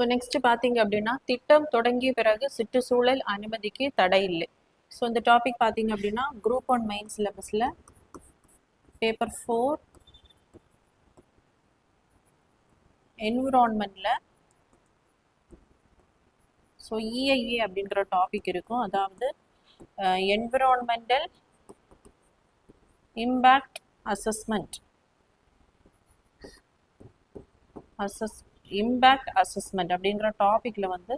So next பார்த்தீங்க அப்படின்னா திட்டம் தொடங்கிய பிறகு சுற்றுச்சூழல் அனுமதிக்கு தடை இல்லை. ஸோ இந்த டாபிக் பார்த்தீங்க அப்படின்னா குரூப் 1 மெயின் சிலபஸில் பேப்பர் 4 என்விரான்மெண்ட்டில் ஸோ இஐஏ அப்படின்ற டாபிக் இருக்கும். அதாவது environmental impact assessment impact assessment அப்படிங்கிற டாபிக்ல வந்து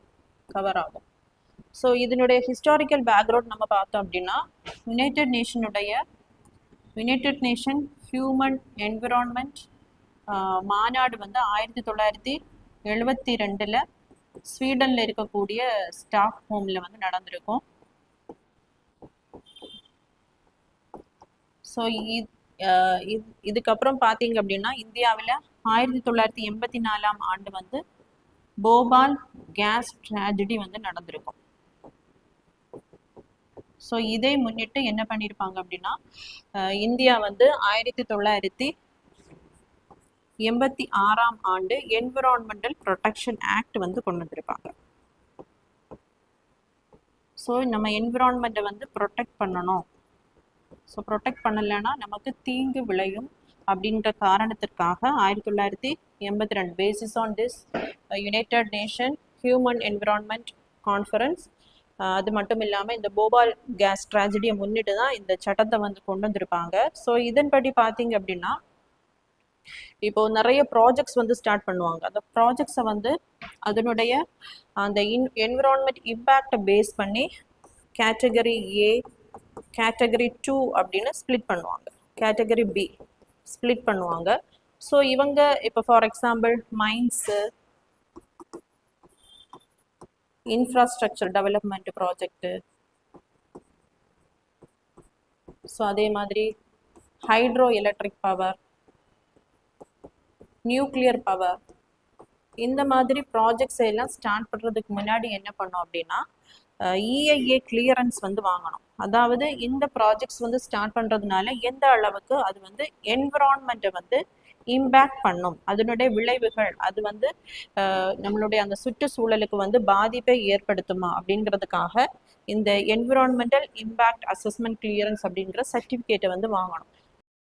கவர் ஆகும். ஸோ இதனுடைய ஹிஸ்டாரிக்கல் பேக்ரவுண்ட் நம்ம பார்த்தோம் அப்படின்னா யுனைடெட் நேஷன் ஹியூமன் என்விரான்மெண்ட் மாநாடு வந்து 1972 ஸ்வீடனில் இருக்கக்கூடிய ஸ்டாக்ஹோமில் வந்து நடந்திருக்கும். ஸோ இதுக்கப்புறம் பார்த்தீங்க அப்படின்னா இந்தியாவில் 1984 வந்து போபால் கேஸ் ட்ராஜடி வந்து நடந்திருக்கும். ஸோ இதை முன்னிட்டு என்ன பண்ணியிருப்பாங்க அப்படின்னா இந்தியா வந்து 1986 என்விரான்மெண்டல் ப்ரொடெக்ஷன் ஆக்ட் வந்து கொண்டு வந்திருப்பாங்க. ஸோ நம்ம என்விரான்மெண்ட்டை வந்து ப்ரொடெக்ட் பண்ணணும். ஸோ ப்ரொடெக்ட் பண்ணலைன்னா நமக்கு தீங்கு விளையும் அப்படின்ற காரணத்திற்காக 1982 basis on this United nation human environment conference, அது மட்டும் இல்லாமல் இந்த போபால் கேஸ் ட்ராஜடியை முன்னிட்டு தான் இந்த சட்டத்தை வந்து கொண்டு வந்திருப்பாங்க. ஸோ இதன்படி பார்த்தீங்க அப்படின்னா இப்போ நிறைய ப்ராஜெக்ட்ஸ் வந்து ஸ்டார்ட் பண்ணுவாங்க. அந்த ப்ராஜெக்ட்ஸை வந்து அதனுடைய அந்த என்விரான்மெண்ட் இம்பேக்டை பேஸ் பண்ணி கேட்டகரி ஏ, கேட்டகரி 2 அப்படின்னு ஸ்ப்ளிட் பண்ணுவாங்க, கேட்டகரி பி ஸ்ப்ளிட் பண்ணுவாங்க. ஸோ இவங்க இப்போ for example mines, infrastructure development project, so அதே மாதிரி hydro electric power, nuclear power, இந்த மாதிரி ப்ராஜெக்ட்ஸ் எல்லாம் ஸ்டார்ட் பண்ணுறதுக்கு முன்னாடி என்ன பண்ணோம் அப்படின்னா இஐஏ கிளியரன்ஸ் வந்து வாங்கணும். அதாவது இந்த ப்ராஜெக்ட்ஸ் வந்து ஸ்டார்ட் பண்ணுறதுனால எந்த அளவுக்கு அது வந்து என்விரான்மெண்ட்டை வந்து இம்பேக்ட் பண்ணும், அதனுடைய விளைவுகள் அது வந்து நம்மளுடைய அந்த சுற்றுச்சூழலுக்கு வந்து பாதிப்பை ஏற்படுத்துமா அப்படிங்கிறதுக்காக இந்த என்விரான்மெண்டல் இம்பேக்ட் அசஸ்மெண்ட் கிளியரன்ஸ் அப்படிங்கிற சர்டிஃபிகேட்டை வந்து வாங்கணும்.